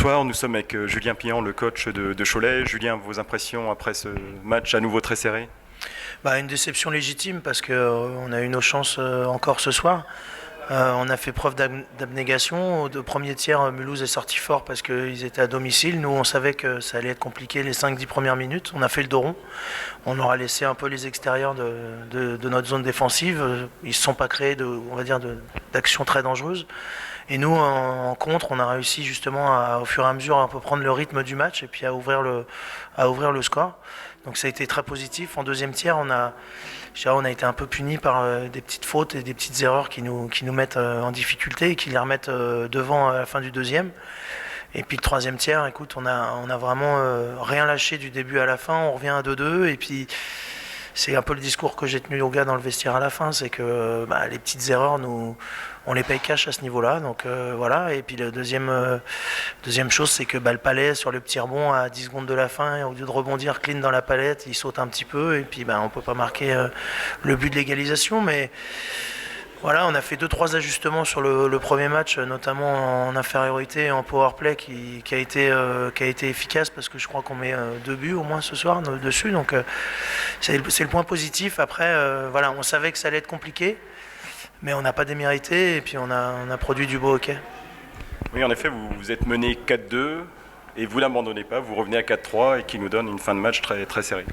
Bonsoir, nous sommes avec Julien Pillan, le coach de Cholet. Julien, vos impressions après ce match à nouveau très serré? Une déception légitime parce qu'on a eu nos chances encore ce soir. On a fait preuve d'abnégation. Au premier tiers, Mulhouse est sorti fort parce qu'ils étaient à domicile. Nous, on savait que ça allait être compliqué les 5-10 premières minutes. On a fait le dos rond. On aura laissé un peu les extérieurs de notre zone défensive. Ils ne se sont pas créés d'actions très dangereuses. Et nous, en contre, on a réussi justement au fur et à mesure à un peu prendre le rythme du match et puis à ouvrir le score. Donc ça a été très positif. En deuxième tiers, on a été un peu punis par des petites fautes et des petites erreurs qui nous mettent en difficulté et qui les remettent devant à la fin du deuxième. Et puis le troisième tiers, écoute, on a vraiment rien lâché du début à la fin. On revient à 2-2 et puis c'est un peu le discours que j'ai tenu aux gars dans le vestiaire à la fin, c'est que les petites erreurs, on les paye cash à ce niveau-là. Donc voilà. Et puis la deuxième chose, c'est que le Palais, sur le petit rebond à 10 secondes de la fin, au lieu de rebondir clean dans la palette, il saute un petit peu. Et puis on ne peut pas marquer le but de l'égalisation. Mais voilà, on a fait 2-3 ajustements sur le premier match, notamment en infériorité et en powerplay qui a été efficace parce que je crois qu'on met 2 buts au moins ce soir dessus. Donc c'est le point positif. Après, on savait que ça allait être compliqué, mais on n'a pas démérité et puis on a produit du beau hockey. Oui, en effet, vous êtes mené 4-2 et vous n'abandonnez pas, vous revenez à 4-3 et qui nous donne une fin de match très, très serrée.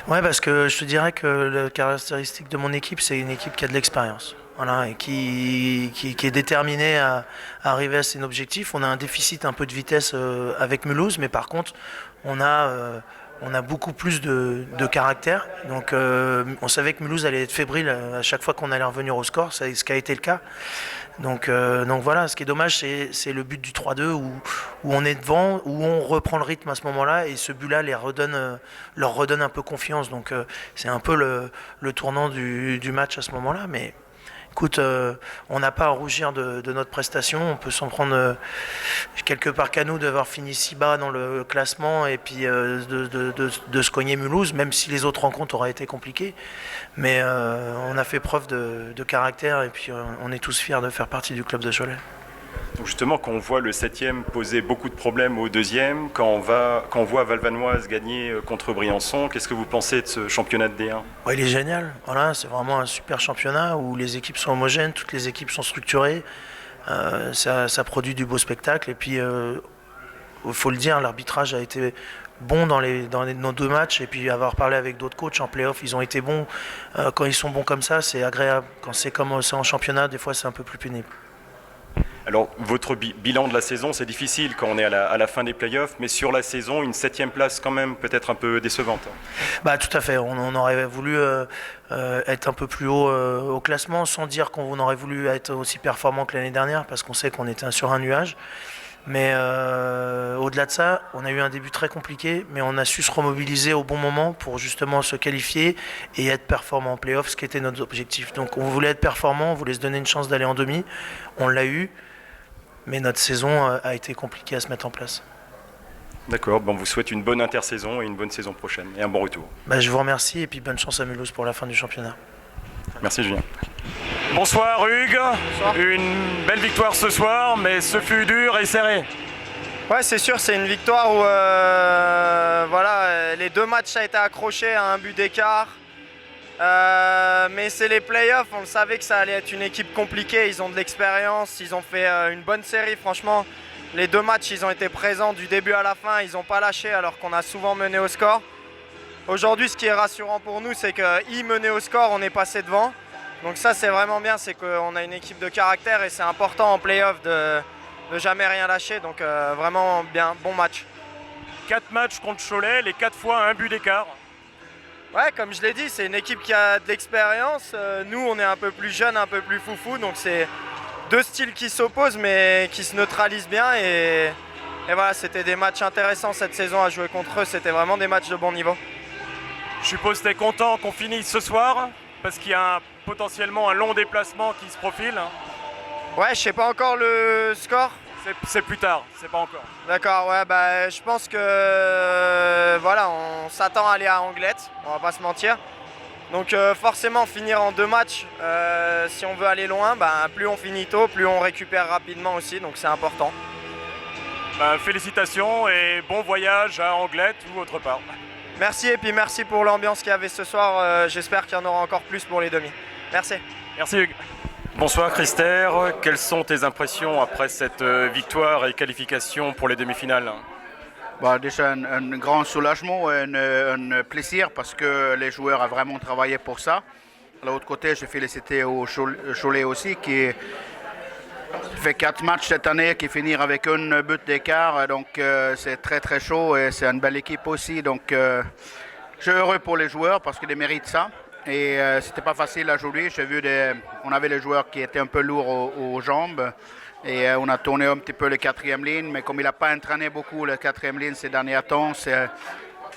Ouais, parce que je te dirais que la caractéristique de mon équipe, c'est une équipe qui a de l'expérience. Voilà, et qui est déterminé à arriver à ses objectifs. On a un déficit un peu de vitesse avec Mulhouse, mais par contre, on a beaucoup plus de caractère. Donc on savait que Mulhouse allait être fébrile à chaque fois qu'on allait revenir au score, c'est ce qui a été le cas. Donc voilà, ce qui est dommage, c'est le but du 3-2 où on est devant, où on reprend le rythme à ce moment-là, et ce but-là leur redonne un peu confiance. Donc c'est un peu le tournant du match à ce moment-là, mais écoute, on n'a pas à rougir de notre prestation. On peut s'en prendre quelque part qu'à nous d'avoir fini si bas dans le classement et puis de se cogner Mulhouse, même si les autres rencontres auraient été compliquées. Mais on a fait preuve de caractère et puis on est tous fiers de faire partie du club de Cholet. Donc justement, quand on voit le 7e poser beaucoup de problèmes au 2e, quand on voit Valvanoise gagner contre Briançon, qu'est-ce que vous pensez de ce championnat de D1 ? Il est génial. Voilà, c'est vraiment un super championnat où les équipes sont homogènes, toutes les équipes sont structurées. Ça produit du beau spectacle. Et puis, il faut le dire, l'arbitrage a été bon dans nos 2 matchs. Et puis, avoir parlé avec d'autres coachs en play-off, ils ont été bons. Quand ils sont bons comme ça, c'est agréable. Quand c'est comme ça en championnat, des fois, c'est un peu plus pénible. Alors, votre bilan de la saison, c'est difficile quand on est à la fin des playoffs, mais sur la saison, une 7e place quand même peut-être un peu décevante. Tout à fait, on aurait voulu être un peu plus haut au classement, sans dire qu'on aurait voulu être aussi performant que l'année dernière, parce qu'on sait qu'on était sur un nuage. Mais au-delà de ça, on a eu un début très compliqué, mais on a su se remobiliser au bon moment pour justement se qualifier et être performant en play-off, ce qui était notre objectif. Donc on voulait être performant, on voulait se donner une chance d'aller en demi, on l'a eu. Mais notre saison a été compliquée à se mettre en place. D'accord, on vous souhaite une bonne intersaison et une bonne saison prochaine et un bon retour. Je vous remercie et puis bonne chance à Mulhouse pour la fin du championnat. Merci Julien. Bonsoir Hugues. Bonsoir. Une belle victoire ce soir, mais ce fut dur et serré. Ouais, c'est sûr, c'est une victoire où les 2 matchs ça a été accroché à un but d'écart. Mais c'est les playoffs, on le savait que ça allait être une équipe compliquée, ils ont de l'expérience, ils ont fait une bonne série, franchement. Les 2 matchs, ils ont été présents du début à la fin, ils n'ont pas lâché alors qu'on a souvent mené au score. Aujourd'hui, ce qui est rassurant pour nous, c'est qu'ils menaient au score, on est passé devant. Donc ça, c'est vraiment bien, c'est qu'on a une équipe de caractère et c'est important en playoff de jamais rien lâcher. Donc vraiment bien, bon match. 4 matchs contre Cholet, les 4 fois un but d'écart. Ouais, comme je l'ai dit, c'est une équipe qui a de l'expérience. Nous, on est un peu plus jeunes, un peu plus foufou. Donc c'est 2 styles qui s'opposent mais qui se neutralisent bien. Et voilà, c'était des matchs intéressants cette saison à jouer contre eux. C'était vraiment des matchs de bon niveau. Je suppose que tu es content qu'on finisse ce soir parce qu'il y a potentiellement un long déplacement qui se profile. Ouais, je sais pas encore le score. C'est plus tard, c'est pas encore. D'accord, ouais, je pense que on s'attend à aller à Anglette, on va pas se mentir. Donc forcément finir en 2 matchs, si on veut aller loin, plus on finit tôt, plus on récupère rapidement aussi, donc c'est important. Félicitations et bon voyage à Anglette ou autre part. Merci et puis merci pour l'ambiance qu'il y avait ce soir. J'espère qu'il y en aura encore plus pour les demi. Merci. Merci Hugues. Bonsoir Christer, quelles sont tes impressions après cette victoire et qualification pour les demi-finales? Déjà un grand soulagement et un plaisir parce que les joueurs ont vraiment travaillé pour ça. De l'autre côté, je félicite au Cholet aussi qui fait 4 matchs cette année, qui finit avec un but d'écart. Donc c'est très très chaud et c'est une belle équipe aussi. Donc je suis heureux pour les joueurs parce qu'ils méritent ça. Et c'était pas facile aujourd'hui. On avait les joueurs qui étaient un peu lourds aux jambes. Et on a tourné un petit peu la quatrième ligne, mais comme il n'a pas entraîné beaucoup la quatrième ligne ces derniers temps,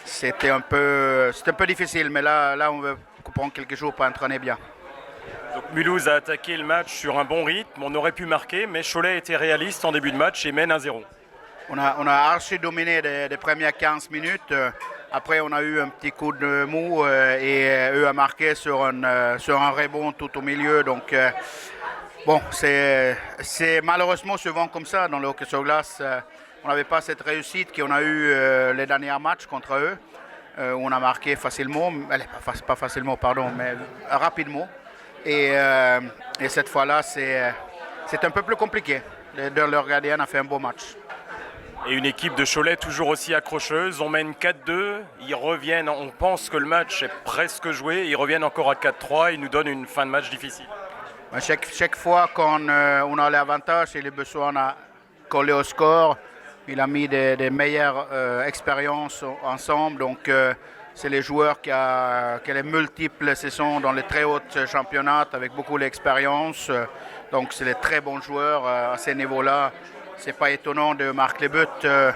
c'était un peu difficile. Mais là on veut prendre quelques jours pour entraîner bien. Donc Mulhouse a attaqué le match sur un bon rythme, on aurait pu marquer, mais Cholet était réaliste en début de match et mène 1-0. On a archi dominé les premières 15 minutes. Après, on a eu un petit coup de mou et eux ont marqué sur un rebond tout au milieu. Donc, bon, c'est malheureusement souvent comme ça dans le hockey sur glace. On n'avait pas cette réussite qu'on a eu les derniers matchs contre eux, où on a marqué facilement, pas facilement, pardon, mais rapidement. Et cette fois-là, c'est un peu plus compliqué. Leur gardien a fait un beau match. Et une équipe de Cholet toujours aussi accrocheuse, on mène 4-2, ils reviennent, on pense que le match est presque joué, ils reviennent encore à 4-3, ils nous donnent une fin de match difficile. Chaque fois qu'on a l'avantage et les besoins à coller au score, il a mis des meilleures expériences ensemble. Donc c'est les joueurs qui ont les multiples saisons dans les très hauts championnats avec beaucoup d'expérience. Donc c'est les très bons joueurs à ce niveau-là. C'est pas étonnant de marquer les buts. Je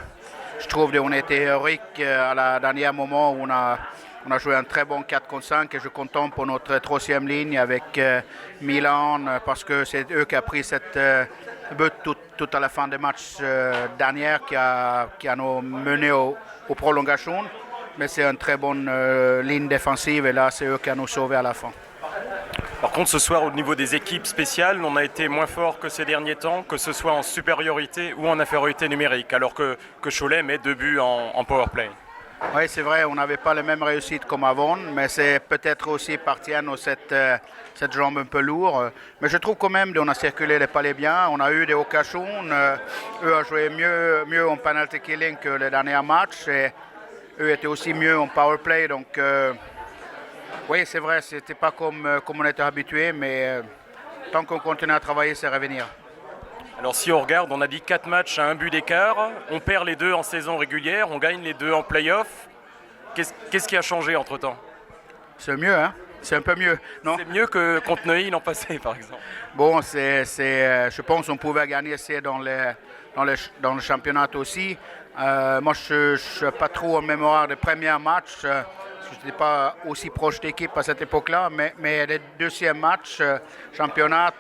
trouve qu'on a été héroïque à la dernière moment où on a joué un très bon 4 contre 5 et je suis content pour notre troisième ligne avec Milan parce que c'est eux qui ont pris cette but tout à la fin du match dernier qui a nous mené aux prolongations. Mais c'est une très bonne ligne défensive et là c'est eux qui ont nous sauvés à la fin. Par contre, ce soir, au niveau des équipes spéciales, on a été moins fort que ces derniers temps, que ce soit en supériorité ou en infériorité numérique, alors que Cholet met 2 buts en power play. Oui, c'est vrai, on n'avait pas les mêmes réussites comme avant, mais c'est peut-être aussi partie à cette jambe un peu lourde. Mais je trouve quand même qu'on a circulé les palais bien, on a eu des occasions, eux ont joué mieux en penalty killing que les derniers matchs, et eux étaient aussi mieux en power play, donc... Oui, c'est vrai, c'était pas comme on était habitué, mais tant qu'on continue à travailler, c'est revenir. Alors si on regarde, on a dit 4 matchs à 1 but d'écart, on perd les 2 en saison régulière, on gagne les 2 en play-off. Qu'est-ce qui a changé entre-temps? C'est mieux, hein? C'est un peu mieux, non? C'est mieux que contre Neuilly l'an passé, par exemple. Bon, je pense qu'on pouvait gagner dans le championnat aussi. Moi, je ne suis pas trop en mémoire des premiers matchs. Je n'étais pas aussi proche d'équipe à cette époque-là, mais les deuxièmes matchs, championnat,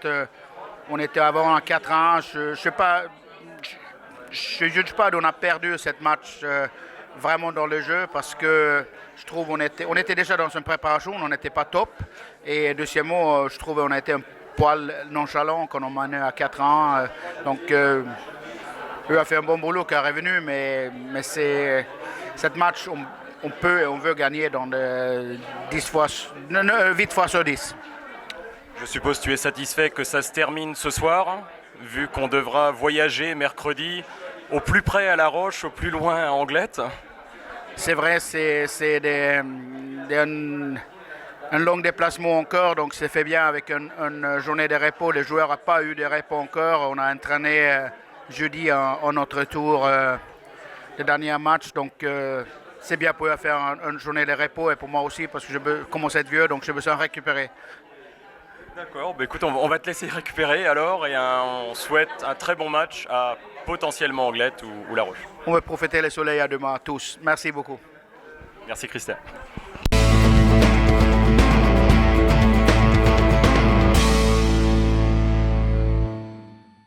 on était avant à 4 ans. Je ne juge pas qu'on a perdu ce match vraiment dans le jeu parce que je trouve qu'on était déjà dans une préparation, on n'était pas top. Et deuxièmement, je trouve qu'on a été un poil nonchalant quand on menait à 4 ans. Donc, eux ont fait un bon boulot qui est revenu, mais c'est cette match... On peut et on veut gagner dans 8 fois sur 10. Je suppose que tu es satisfait que ça se termine ce soir, vu qu'on devra voyager mercredi au plus près à La Roche, au plus loin à Anglette. C'est vrai, c'est un long déplacement encore, donc c'est fait bien avec une journée de repos. Les joueurs n'ont pas eu de repos encore. On a entraîné jeudi en notre tour le dernier match, donc... c'est bien pour faire une journée de repos et pour moi aussi parce que je commence à être vieux, donc j'ai besoin de récupérer. D'accord, écoute, on va te laisser récupérer alors et on souhaite un très bon match à potentiellement Anglette ou La Roche. On va profiter du soleil à demain tous. Merci beaucoup. Merci Christelle.